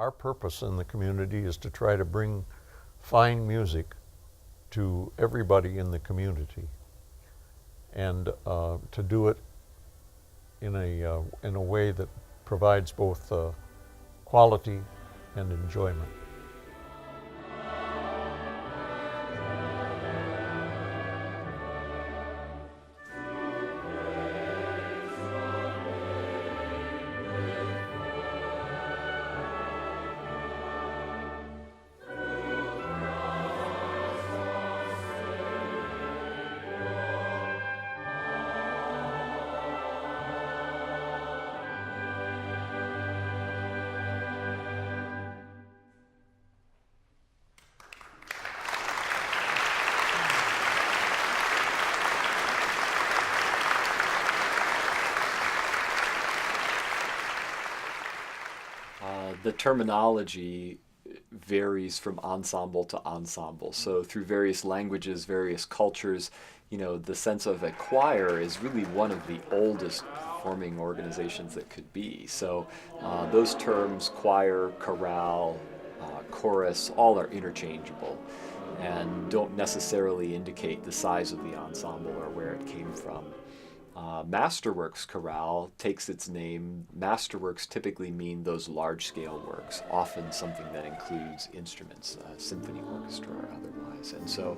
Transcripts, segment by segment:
Our purpose in the community is to try to bring fine music to everybody in the community, and to do it in a way that provides both quality and enjoyment. The terminology varies from ensemble to ensemble. So through various languages, various cultures, the sense of a choir is really one of the oldest performing organizations that could be. So those terms, choir, chorale, chorus, all are interchangeable and don't necessarily indicate the size of the ensemble or where it came from. Masterworks Chorale takes its name. Masterworks typically mean those large-scale works, often something that includes instruments, symphony orchestra or otherwise. And so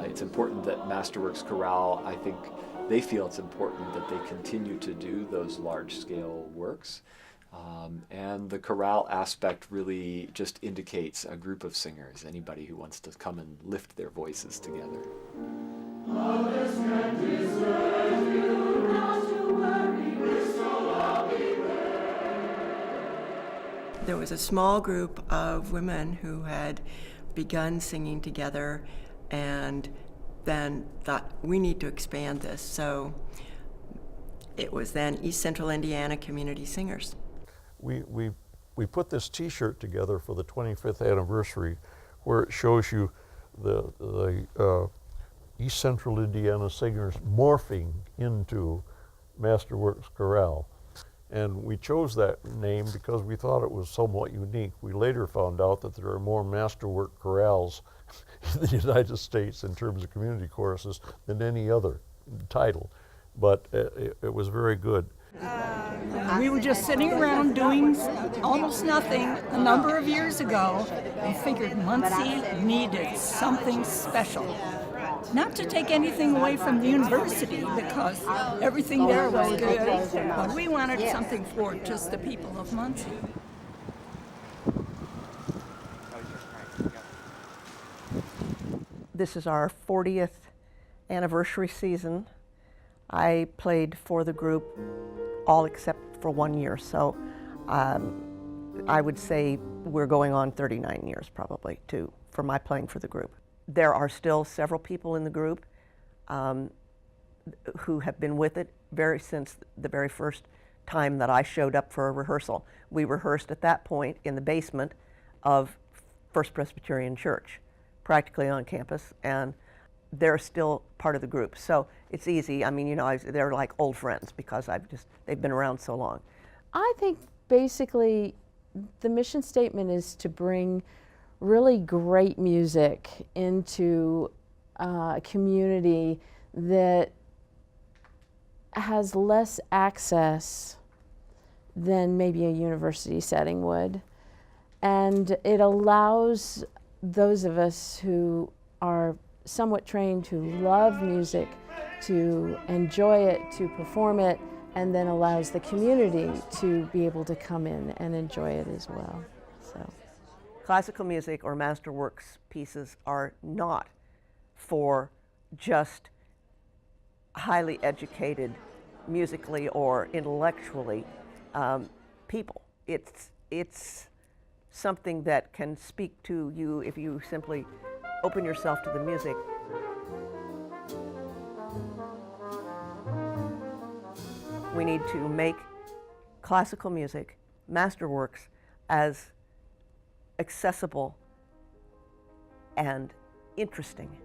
it's important that Masterworks Chorale, I think they feel it's important that they continue to do those large-scale works. And the chorale aspect really just indicates a group of singers, anybody who wants to come and lift their voices together. Others can desert you, not to worry, we're so I'll be there. There was a small group of women who had begun singing together and then thought, we need to expand this. So it was then East Central Indiana Community Singers. We put this T-shirt together for the 25th anniversary, where it shows you the East Central Indiana Singers morphing into Masterworks Chorale. And we chose that name because we thought it was somewhat unique. We later found out that there are more Masterwork Chorales in the United States in terms of community choruses than any other title, but it was very good. We were just sitting around doing almost nothing a number of years ago and figured Muncie needed something special. Not to take anything away from the university, because everything there was good, but we wanted something for just the people of Muncie. This is our 40th anniversary season. I played for the group all except for 1 year, so I would say we're going on 39 years probably for my playing for the group. There are still several people in the group who have been with it since the very first time that I showed up for a rehearsal. We rehearsed at that point in the basement of First Presbyterian Church, practically on campus, and they're still part of the group. So it's easy. I mean, they're like old friends because they've been around so long. I think basically the mission statement is to bring really great music into a community that has less access than maybe a university setting would. And it allows those of us who are somewhat trained to love music, to enjoy it, to perform it, and then allows the community to be able to come in and enjoy it as well. So. Classical music or Masterworks pieces are not for just highly educated musically or intellectually people. It's something that can speak to you if you simply open yourself to the music. We need to make classical music, Masterworks, as accessible and interesting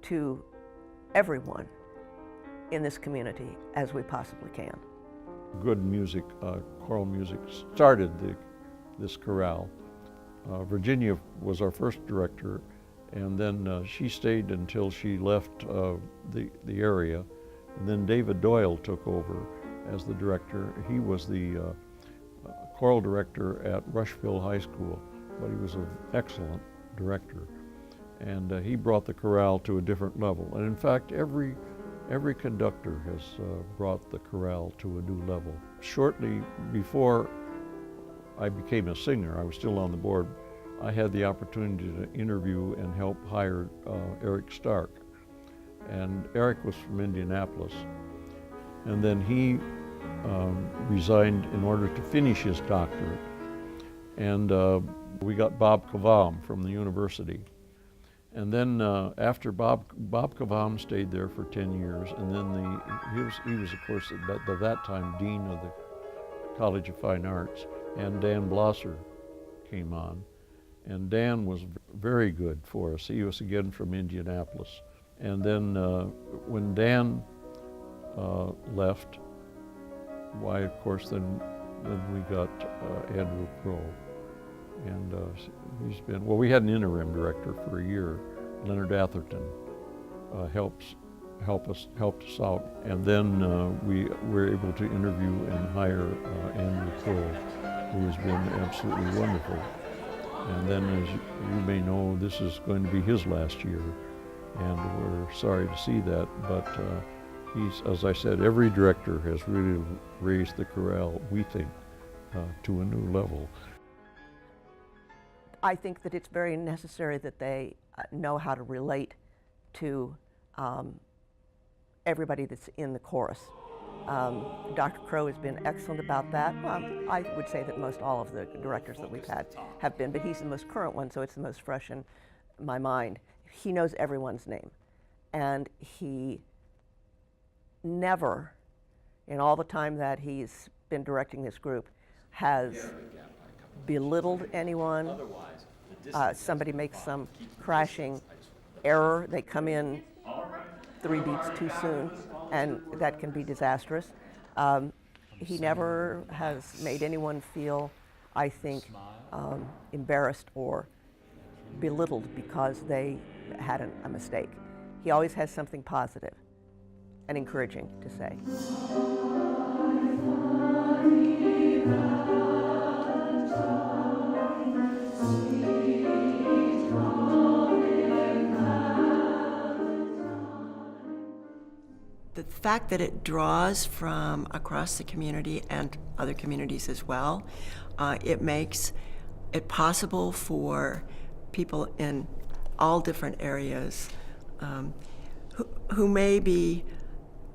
to everyone in this community as we possibly can. Good music, choral music, started the this chorale. Virginia was our first director, and then she stayed until she left the area. And then David Doyle took over as the director. He was the choral director at Rushville High School, but he was an excellent director. And he brought the chorale to a different level. And in fact, every conductor has brought the chorale to a new level. Shortly before I became a singer, I was still on the board, I had the opportunity to interview and help hire Eric Stark. And Eric was from Indianapolis. And then he resigned in order to finish his doctorate. And we got Bob Kavam from the university. And then after Bob Kavam stayed there for 10 years, and then he was of course at that time dean of the College of Fine Arts, and Dan Blosser came on. And Dan was very good for us. He was again from Indianapolis. And then when Dan left, why, of course, then we got Andrew Crow. And he's been, well, we had an interim director for a year. Leonard Atherton helped us out. And then we were able to interview and hire Andrew Crow, who has been absolutely wonderful. And then, as you may know, this is going to be his last year, and we're sorry to see that, but he's, as I said, every director has really raised the chorale, we think, to a new level. I think that it's very necessary that they know how to relate to everybody that's in the chorus. Dr. Crow has been excellent about that. I would say that most all of the directors that we've had have been, but he's the most current one, so it's the most fresh in my mind. He knows everyone's name, and he never, in all the time that he's been directing this group, has belittled anyone. Somebody makes some crashing error, they come in 3 beats too soon, and that can be disastrous. He never has made anyone feel, I think, embarrassed or belittled because they had a mistake. He always has something positive and encouraging to say. The fact that it draws from across the community and other communities as well, it makes it possible for people in all different areas who may be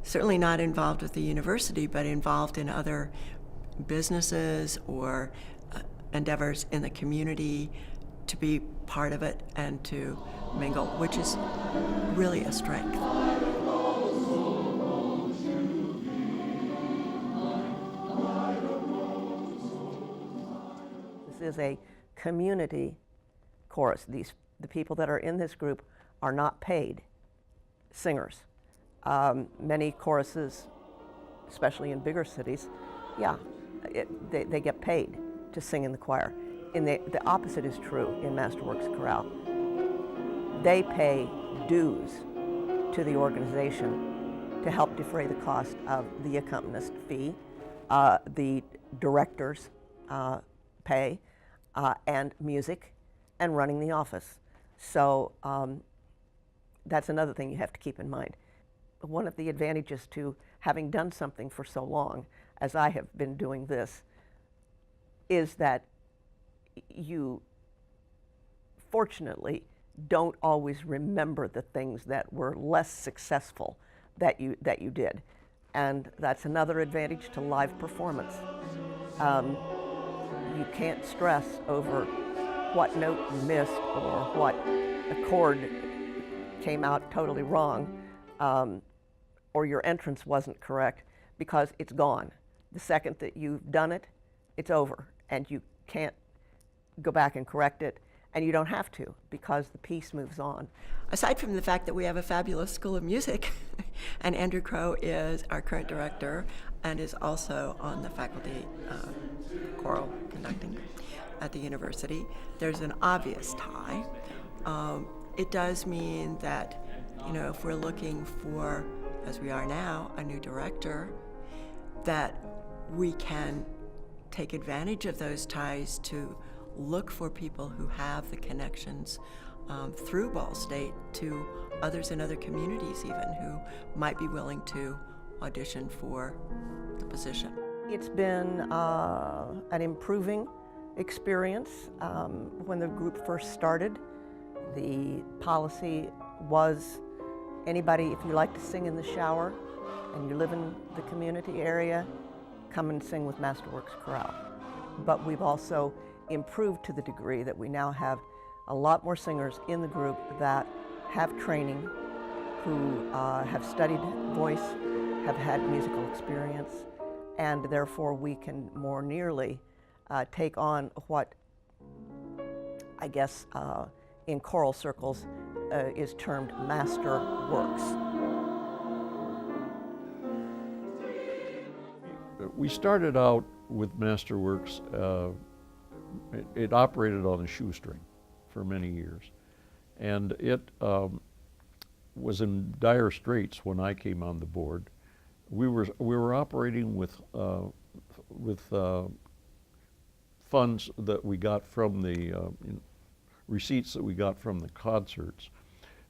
certainly not involved with the university, but involved in other businesses or endeavors in the community, to be part of it and to mingle, which is really a strength. This is a community chorus. The people that are in this group are not paid singers. Many choruses, especially in bigger cities, they get paid to sing in the choir. The opposite is true in Masterworks Chorale. They pay dues to the organization to help defray the cost of the accompanist fee, the director's pay, and music, and running the office. So that's another thing you have to keep in mind. One of the advantages to having done something for so long, as I have been doing this, is that you fortunately don't always remember the things that were less successful that you did. And that's another advantage to live performance. You can't stress over what note you missed or what chord came out totally wrong, or your entrance wasn't correct, because it's gone. The second that you've done it, it's over, and you can't go back and correct it, and you don't have to, because the piece moves on. Aside from the fact that we have a fabulous school of music, And Andrew Crow is our current director and is also on the faculty choral conducting at the university. There's an obvious tie. It does mean that, if we're looking for, as we are now, a new director, that we can take advantage of those ties to look for people who have the connections through Ball State to others in other communities even who might be willing to audition for the position. It's been an improving experience. When the group first started, the policy was anybody, if you like to sing in the shower and you live in the community area, come and sing with Masterworks Chorale. But we've also improved to the degree that we now have a lot more singers in the group that have training, who have studied voice, have had musical experience, and therefore we can more nearly take on what I guess in choral circles is termed Masterworks. We started out with Masterworks. It operated on a shoestring for many years, and it was in dire straits when I came on the board. We were operating with funds that we got from the receipts that we got from the concerts,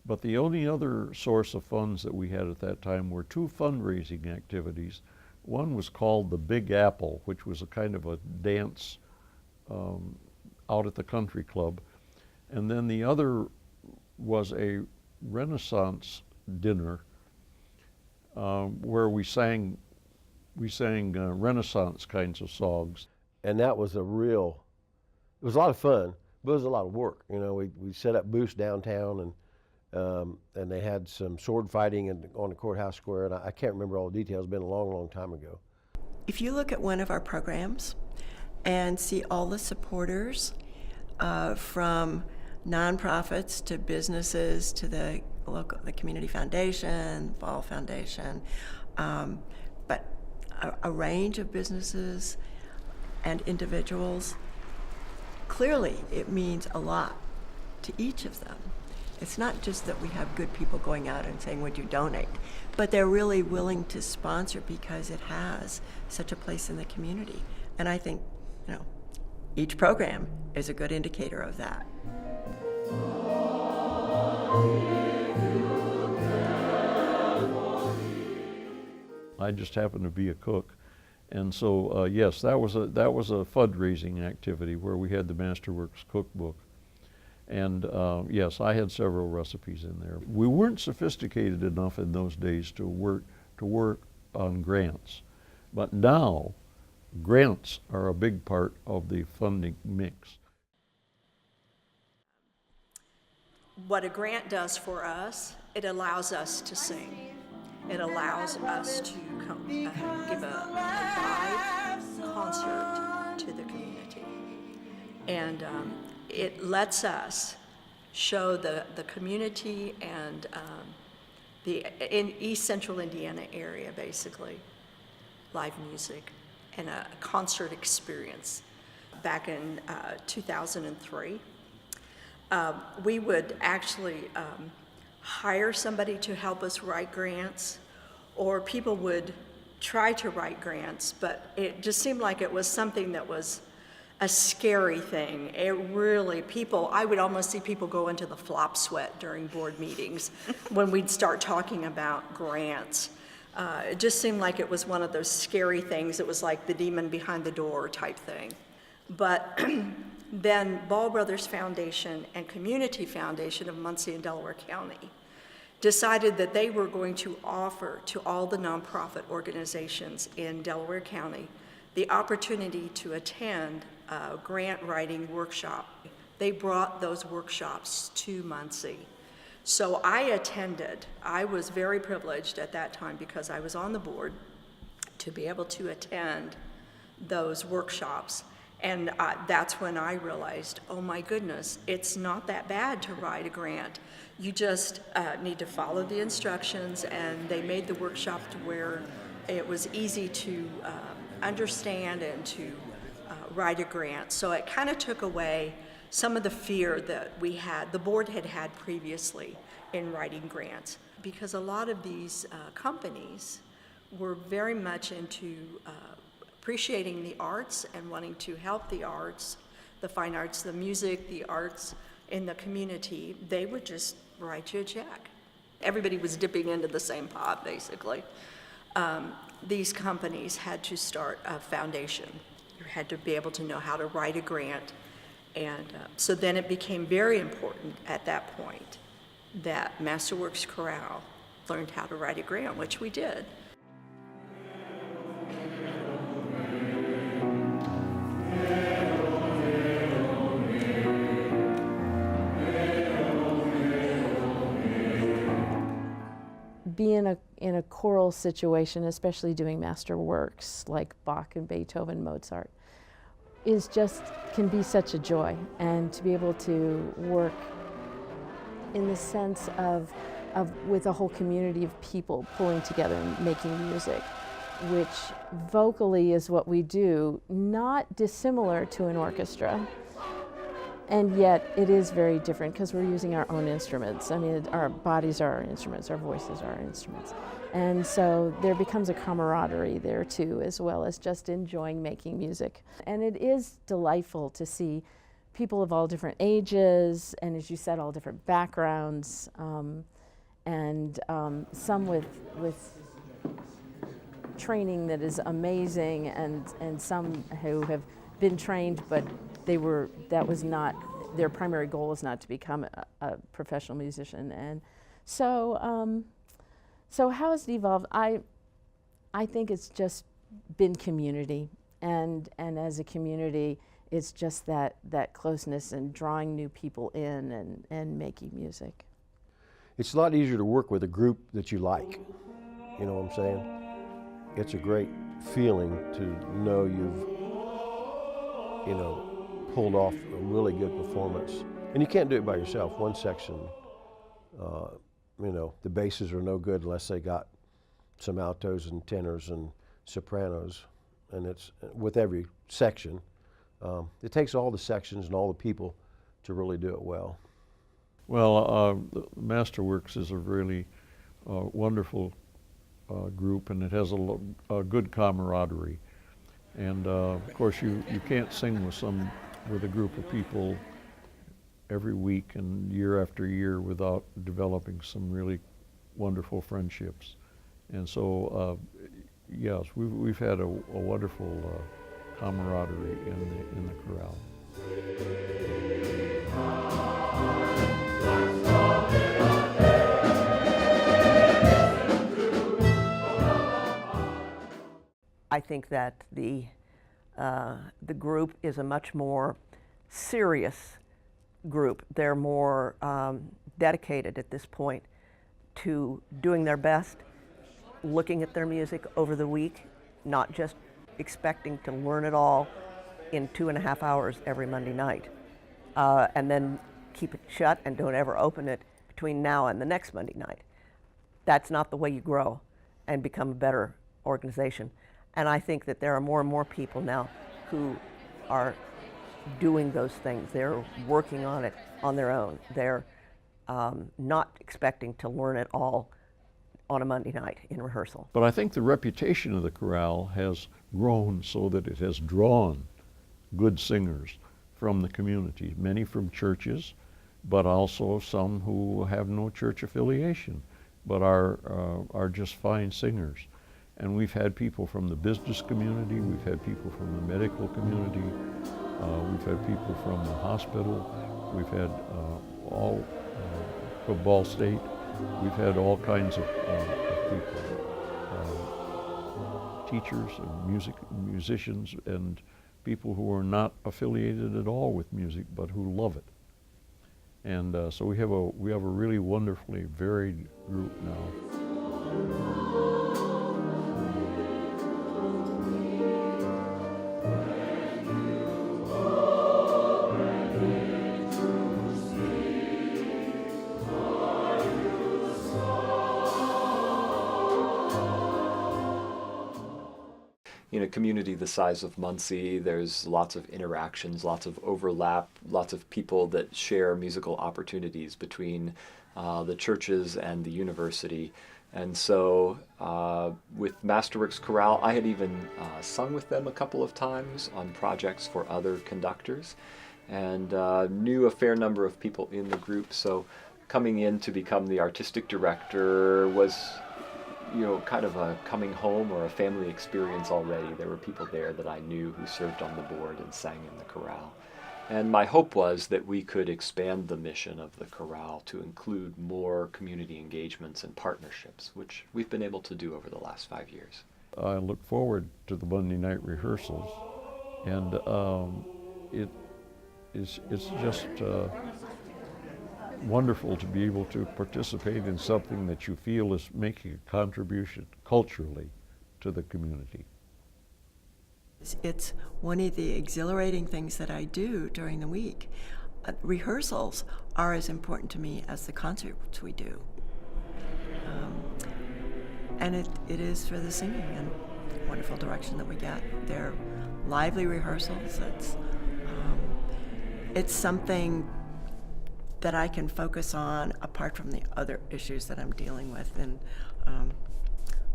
but the only other source of funds that we had at that time were two fundraising activities. One was called the Big Apple, which was a kind of a dance out at the country club, and then the other was a Renaissance dinner where we sang Renaissance kinds of songs. And that was it was a lot of fun, but it was a lot of work. We set up booths downtown, and they had some sword fighting on the courthouse square, and I can't remember all the details. It's been a long, long time ago. If you look at one of our programs and see all the supporters from nonprofits to businesses to the community foundation, Ball Foundation, but a range of businesses and individuals, clearly it means a lot to each of them. It's not just that we have good people going out and saying, would you donate? But they're really willing to sponsor because it has such a place in the community. And I think, each program is a good indicator of that. I just happened to be a cook. And so, yes, that was a fundraising activity where we had the Masterworks cookbook. And yes, I had several recipes in there. We weren't sophisticated enough in those days to work on grants, but now grants are a big part of the funding mix. What a grant does for us, it allows us to sing. It allows us to give a live concert to the community. And it lets us show the community and in East Central Indiana area, basically, live music and a concert experience. Back in 2003, we would actually hire somebody to help us write grants, or people would try to write grants, but it just seemed like it was something that was a scary thing. It really, I would almost see people go into the flop sweat during board meetings when we'd start talking about grants. It just seemed like it was one of those scary things. It was like the demon behind the door type thing. But then Ball Brothers Foundation and Community Foundation of Muncie and Delaware County decided that they were going to offer to all the nonprofit organizations in Delaware County the opportunity to attend a grant writing workshop. They brought those workshops to Muncie. So I attended. I was very privileged at that time because I was on the board to be able to attend those workshops. And that's when I realized, oh my goodness, it's not that bad to write a grant. You just need to follow the instructions, and they made the workshop to where it was easy to understand and to write a grant. So it kind of took away some of the fear that the board had had previously in writing grants, because a lot of these companies were very much into appreciating the arts and wanting to help the arts, the fine arts, the music, the arts in the community. They would just write you a check. Everybody was dipping into the same pot, basically. These companies had to start a foundation. You had to be able to know how to write a grant. And so then it became very important at that point that Masterworks Chorale learned how to write a grant, which we did. Being in a choral situation, especially doing masterworks like Bach and Beethoven, Mozart, can be such a joy. And to be able to work in the sense of with a whole community of people pulling together and making music, which vocally is what we do, not dissimilar to an orchestra. And yet it is very different because we're using our own instruments. I mean, our bodies are our instruments, our voices are our instruments. And so there becomes a camaraderie there too, as well as just enjoying making music. And it is delightful to see people of all different ages, and as you said, all different backgrounds, and some with training that is amazing, and some who have been trained, but that was not, their primary goal was not to become a professional musician. And so, so how has it evolved? I think it's just been community, and as a community, it's just that closeness and drawing new people in and making music. It's a lot easier to work with a group that you like, you know what I'm saying? It's a great feeling to know you've, pulled off a really good performance. And you can't do it by yourself. One section, the basses are no good unless they got some altos and tenors and sopranos. And it's with every section. It takes all the sections and all the people to really do it well. Well, Masterworks is a really wonderful group, and it has a good camaraderie. And of course, you can't sing with a group of people every week and year after year without developing some really wonderful friendships. And so, yes, we've had a wonderful camaraderie in the chorale. I think that the group is a much more serious group. They're more dedicated at this point to doing their best, looking at their music over the week, not just expecting to learn it all in 2.5 hours every Monday night, and then keep it shut and don't ever open it between now and the next Monday night. That's not the way you grow and become a better organization. And I think that there are more and more people now who are doing those things. They're working on it on their own. They're not expecting to learn it all on a Monday night in rehearsal. But I think the reputation of the chorale has grown so that it has drawn good singers from the community, many from churches, but also some who have no church affiliation, but are just fine singers. And we've had people from the business community, we've had people from the medical community, we've had people from the hospital, we've had all from Ball State, we've had all kinds of people, teachers and musicians and people who are not affiliated at all with music but who love it. And so we have a really wonderfully varied group now. in a community the size of Muncie, there's lots of interactions, lots of overlap, lots of people that share musical opportunities between the churches and the university. And so with Masterworks Chorale, I had even sung with them a couple of times on projects for other conductors, and knew a fair number of people in the group. So coming in to become the artistic director was, you know, kind of a coming home or a family experience already. There were people there that I knew who served on the board and sang in the chorale. And my hope was that we could expand the mission of the chorale to include more community engagements and partnerships, which we've been able to do over the last 5 years. I look forward to the Monday night rehearsals, and it's just wonderful to be able to participate in something that you feel is making a contribution culturally to the community. It's one of the exhilarating things that I do during the week. Rehearsals are as important to me as the concerts we do. And it is for the singing and wonderful direction that we get. They're lively rehearsals. It's something that I can focus on apart from the other issues that I'm dealing with. And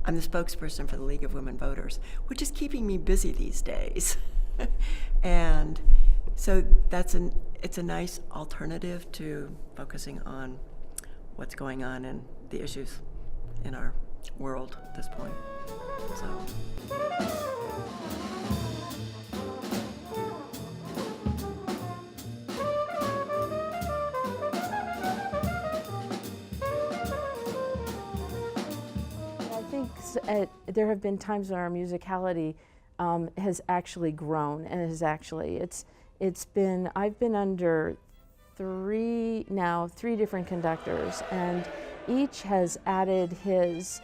I'm the spokesperson for the League of Women Voters, which is keeping me busy these days. And so it's a nice alternative to focusing on what's going on and the issues in our world at this point. So. There have been times when our musicality has actually grown, and I've been under three different conductors, and each has added his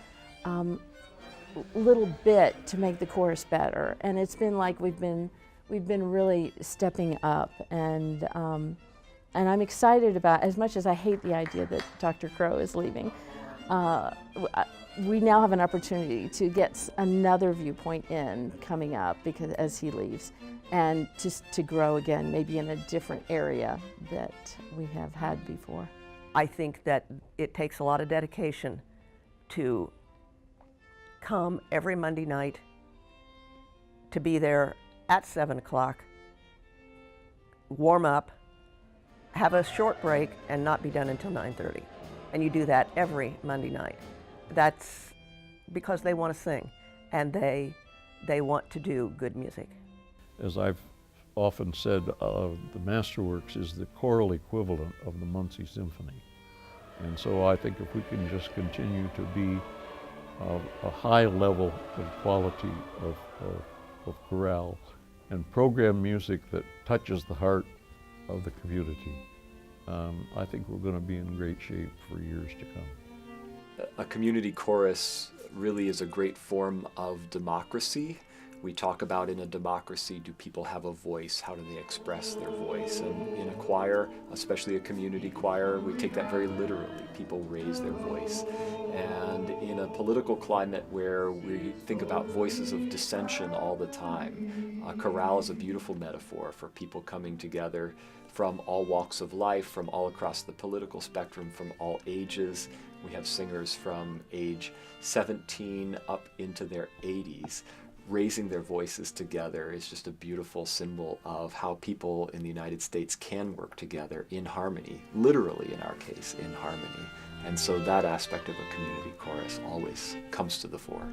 little bit to make the chorus better, and it's been like we've been really stepping up, and I'm excited about, as much as I hate the idea that Dr. Crow is leaving. We now have an opportunity to get another viewpoint in coming up because as he leaves, and just to grow again, maybe in a different area that we have had before. I think that it takes a lot of dedication to come every Monday night, to be there at 7 o'clock, warm up, have a short break, and not be done until 9:30. And you do that every Monday night. That's because they want to sing, and they want to do good music. As I've often said, the Masterworks is the choral equivalent of the Muncie Symphony. And so I think if we can just continue to be a high level of quality of chorale and program music that touches the heart of the community, I think we're going to be in great shape for years to come. A community chorus really is a great form of democracy. We talk about, in a democracy, do people have a voice? How do they express their voice? And in a choir, especially a community choir, we take that very literally. People raise their voice. And in a political climate where we think about voices of dissension all the time, a chorale is a beautiful metaphor for people coming together from all walks of life, from all across the political spectrum, from all ages. We have singers from age 17 up into their 80s. Raising their voices together is just a beautiful symbol of how people in the United States can work together in harmony, literally in our case, in harmony. And so that aspect of a community chorus always comes to the fore.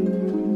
you.